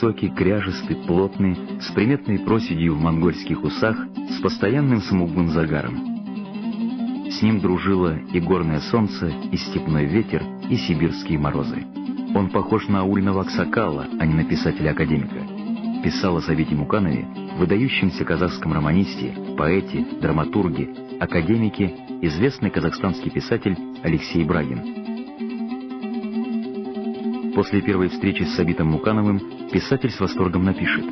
высокий, кряжистый, плотный, с приметной проседью в монгольских усах, с постоянным смуглым загаром. С ним дружило и горное солнце, и степной ветер, и сибирские морозы. Он похож на аульного аксакала, а не на писателя-академика. Писал о Сабите Муканове, выдающемся казахском романисте, поэте, драматурге, академике, известный казахстанский писатель Алексей Брагин. После первой встречи с Сабитом Мукановым писатель с восторгом напишет: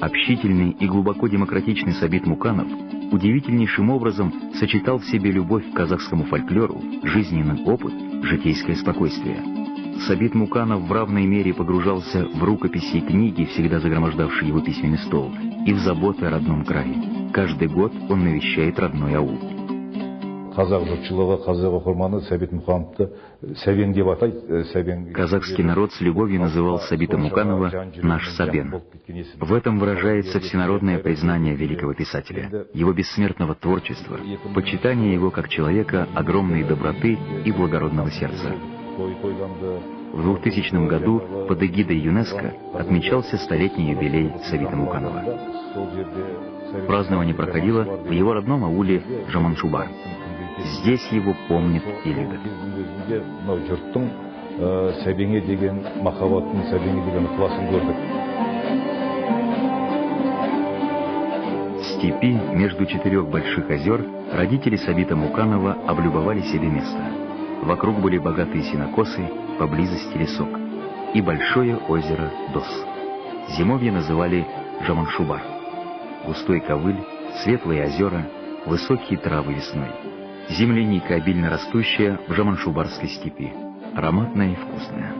«Общительный и глубоко демократичный Сабит Муканов удивительнейшим образом сочетал в себе любовь к казахскому фольклору, жизненный опыт, житейское спокойствие. Сабит Муканов в равной мере погружался в рукописи и книги, всегда загромождавшие его письменный стол, и в заботы о родном крае. Каждый год он навещает родной аул». Казахский народ с любовью называл Сабита Муканова «наш Сабен». В этом выражается всенародное признание великого писателя, его бессмертного творчества, почитание его как человека огромной доброты и благородного сердца. В 2000 году под эгидой ЮНЕСКО отмечался столетний юбилей Сабита Муканова. Празднование проходило в его родном ауле Жаманшубар. Здесь его помнят и любят. В степи между 4 больших озер родители Сабита Муканова облюбовали себе место. Вокруг были богатые сенокосы, поблизости лесок и большое озеро Дос. Зимовье называли Жаманшубар. Густой ковыль, светлые озера, высокие травы весной. Земляника, обильно растущая в Жаманшубарской степи, ароматная и вкусная.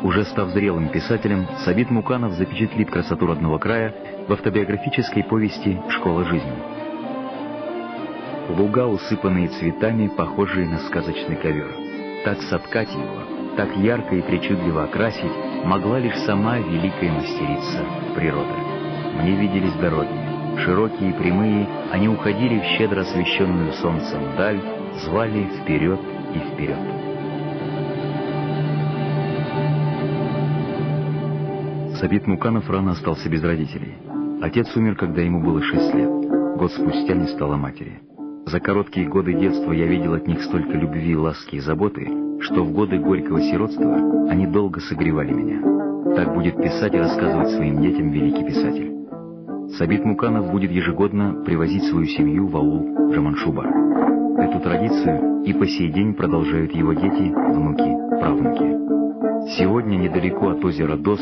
Уже став зрелым писателем, Сабит Муканов запечатлит красоту родного края в автобиографической повести «Школа жизни». Луга, усыпанные цветами, похожие на сказочный ковер. Так соткать его, так ярко и причудливо окрасить могла лишь сама великая мастерица природа. Мне виделись дороги. Широкие и прямые, они уходили в щедро освещенную солнцем даль, звали вперед и вперед. Сабит Муканов рано остался без родителей. Отец умер, когда ему было 6 лет. Год спустя не стало матери. За короткие годы детства я видел от них столько любви, ласки и заботы, что в годы горького сиротства они долго согревали меня. Так будет писать и рассказывать своим детям великий писатель. Сабит Муканов будет ежегодно привозить свою семью в аул Жаманшубар. Эту традицию и по сей день продолжают его дети, внуки, правнуки. Сегодня недалеко от озера Дос,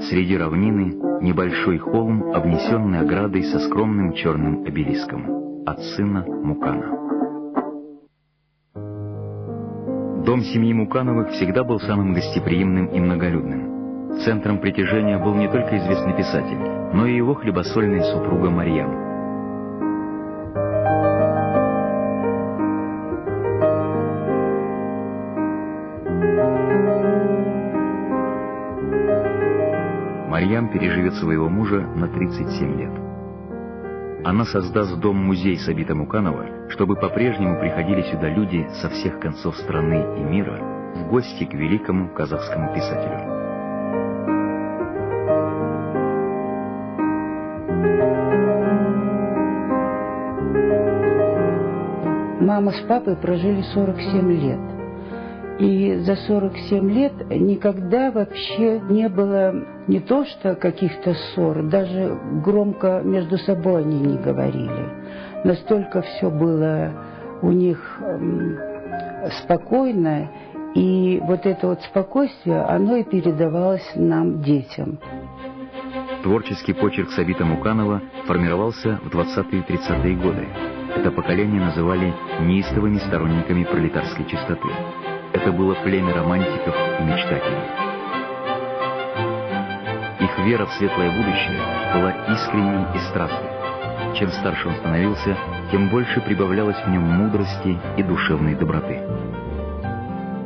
среди равнины, небольшой холм, обнесенный оградой со скромным черным обелиском от сына Мукана. Дом семьи Мукановых всегда был самым гостеприимным и многолюдным. Центром притяжения был не только известный писатель, но и его хлебосольная супруга Марьям. Марьям переживет своего мужа на 37 лет. Она создаст дом-музей Сабита Муканова, чтобы по-прежнему приходили сюда люди со всех концов страны и мира в гости к великому казахскому писателю. Мама с папой прожили 47 лет. И за 47 лет никогда вообще не было не то что каких-то ссор, даже громко между собой они не говорили. Настолько все было у них спокойно, и вот это вот спокойствие, оно и передавалось нам, детям. Творческий почерк Сабита Муканова формировался в 20-е и 30-е годы. Это поколение называли неистовыми сторонниками пролетарской чистоты. Это было племя романтиков и мечтателей. Их вера в светлое будущее была искренней и страстной. Чем старше он становился, тем больше прибавлялось в нем мудрости и душевной доброты.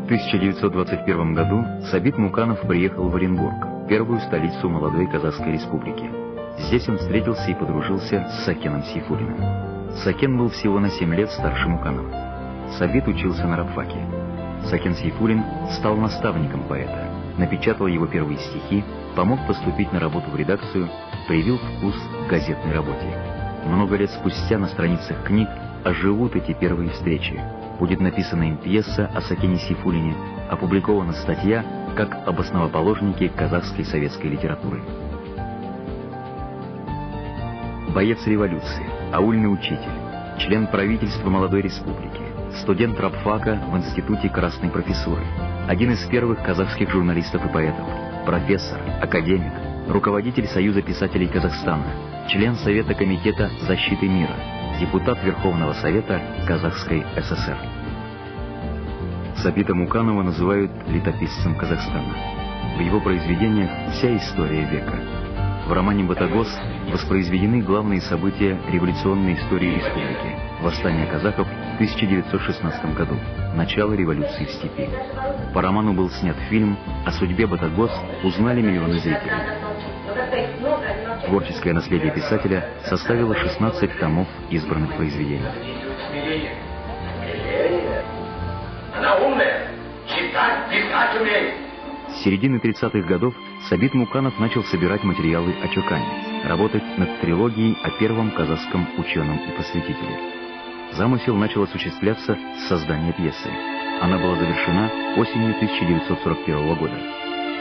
В 1921 году Сабит Муканов приехал в Оренбург, первую столицу молодой Казахской республики. Здесь он встретился и подружился с Сакеном Сейфуллиным. Сакен был всего на 7 лет старше Муканова. Сабит учился на рабфаке. Сакен Сейфуллин стал наставником поэта, напечатал его первые стихи, помог поступить на работу в редакцию, привил вкус к газетной работе. Много лет спустя на страницах книг оживут эти первые встречи. Будет написана им пьеса о Сакене Сейфуллине, опубликована статья как об основоположнике казахской советской литературы. Боец революции, аульный учитель, член правительства молодой республики, студент рабфака в Институте Красной профессуры, один из первых казахских журналистов и поэтов, профессор, академик, руководитель Союза писателей Казахстана, член Совета комитета защиты мира, депутат Верховного Совета Казахской ССР. Сабита Муканова называют летописцем Казахстана. В его произведениях вся история века. В романе «Батагос» воспроизведены главные события революционной истории республики: восстание казахов в 1916 году, начало революции в степи. По роману был снят фильм, о судьбе Батагос узнали миллионы зрителей. Творческое наследие писателя составило 16 томов избранных произведений. Она умная, читать, писать умеет. С середины 30-х годов Сабит Муканов начал собирать материалы о Чокане, работать над трилогией о первом казахском ученом и просветителе. Замысел начал осуществляться с создания пьесы. Она была завершена осенью 1941 года.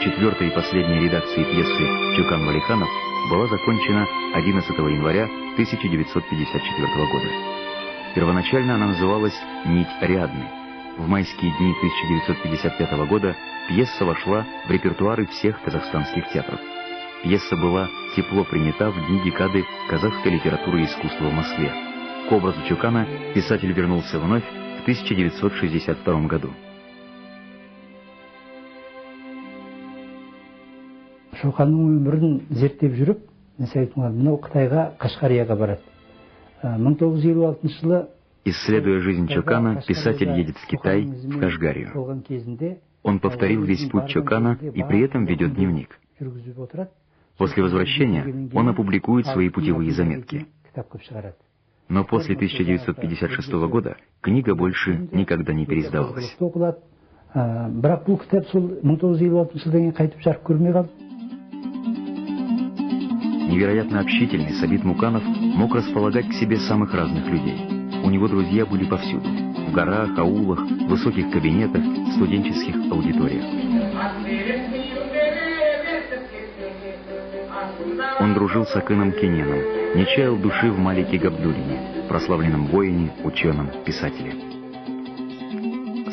Четвертая и последняя редакция пьесы «Чокан Валиханов» была закончена 11 января 1954 года. Первоначально она называлась «Нить Ариадны». В майские дни 1955 года пьеса вошла в репертуары всех казахстанских театров. Пьеса была тепло принята в дни декады казахской литературы и искусства в Москве. К образу Чокана писатель вернулся вновь в 1962 году. Чоканның өмірін зерттеп жүріп, Сабит Муканов Қытайға, Қашқарияға барады. 1956 жылы Исследуя жизнь Чокана, писатель едет в Китай, в Кашгарию. Он повторил весь путь Чокана и при этом ведет дневник. После возвращения он опубликует свои путевые заметки. Но после 1956 года книга больше никогда не переиздавалась. Невероятно общительный Сабит Муканов мог располагать к себе самых разных людей. У него друзья были повсюду: в горах, аулах, высоких кабинетах, студенческих аудиториях. Он дружил с Акыном Кененом, не чаял души в Малике Габдуллине, прославленном воине, ученом, писателе.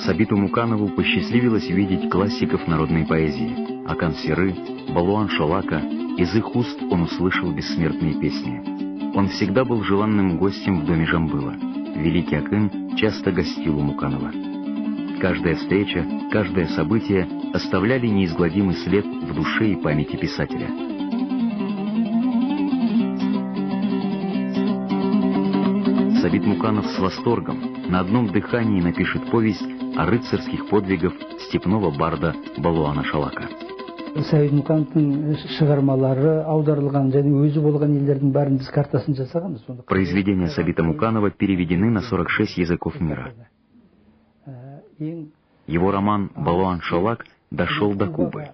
Сабиту Муканову посчастливилось видеть классиков народной поэзии: Акан Серы, Балуан Шолака. Из их уст он услышал бессмертные песни. Он всегда был желанным гостем в доме Жамбыла. Великий Акын часто гостил у Муканова. Каждая встреча, каждое событие оставляли неизгладимый след в душе и памяти писателя. Сабит Муканов с восторгом на одном дыхании напишет повесть о рыцарских подвигах степного барда Балуана Шолака. Сабит Мукановтың шығармалары аударылған және өзі болған елдердің бәрін біз картасын жасағанбыз. Произведения Сабита Муканова переведены на 46 языков мира. Его роман «Балуан Шолак» дошел до Кубы.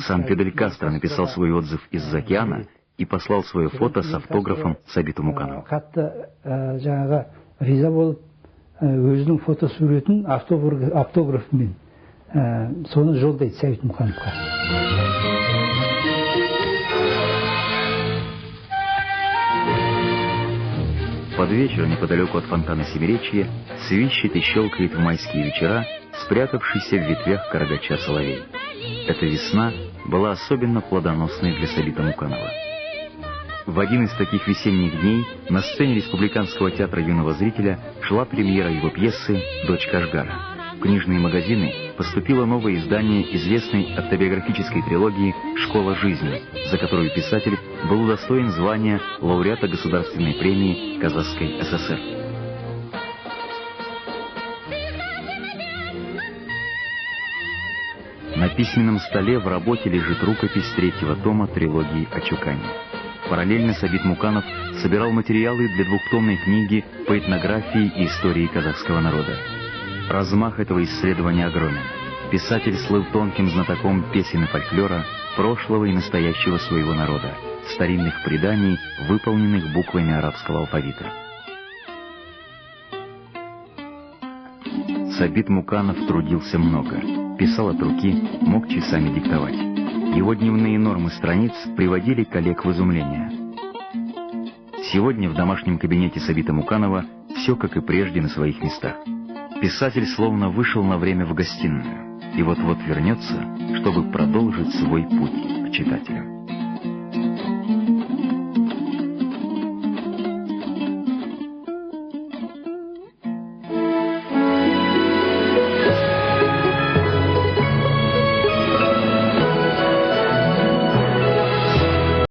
Сам Фидель Кастро написал свой отзыв из-за океана и послал свое фото с автографом Сабиту Муканову. Риза болып, өзінің фотосуретін автографымен соны жолдайды Сабит Мукановқа. Под вечер, неподалеку от фонтана Семиречья, свищет и щелкает в майские вечера спрятавшийся в ветвях карагача соловей. Эта весна была особенно плодоносной для Сабита Муканова. В один из таких весенних дней на сцене Республиканского театра юного зрителя шла премьера его пьесы «Дочь Кашгара». В книжные магазины поступило новое издание известной автобиографической трилогии «Школа жизни», за которую писатель был удостоен звания лауреата Государственной премии Казахской ССР. На письменном столе в работе лежит рукопись третьего тома трилогии о Чокане. Параллельно Сабит Муканов собирал материалы для двухтомной книги по этнографии и истории казахского народа. Размах этого исследования огромен. Писатель слыл тонким знатоком песен и фольклора, прошлого и настоящего своего народа, старинных преданий, выполненных буквами арабского алфавита. Сабит Муканов трудился много, писал от руки, мог часами диктовать. Его дневные нормы страниц приводили коллег в изумление. Сегодня в домашнем кабинете Сабита Муканова все, как и прежде, на своих местах. Писатель словно вышел на время в гостиную и вот-вот вернется, чтобы продолжить свой путь к читателю.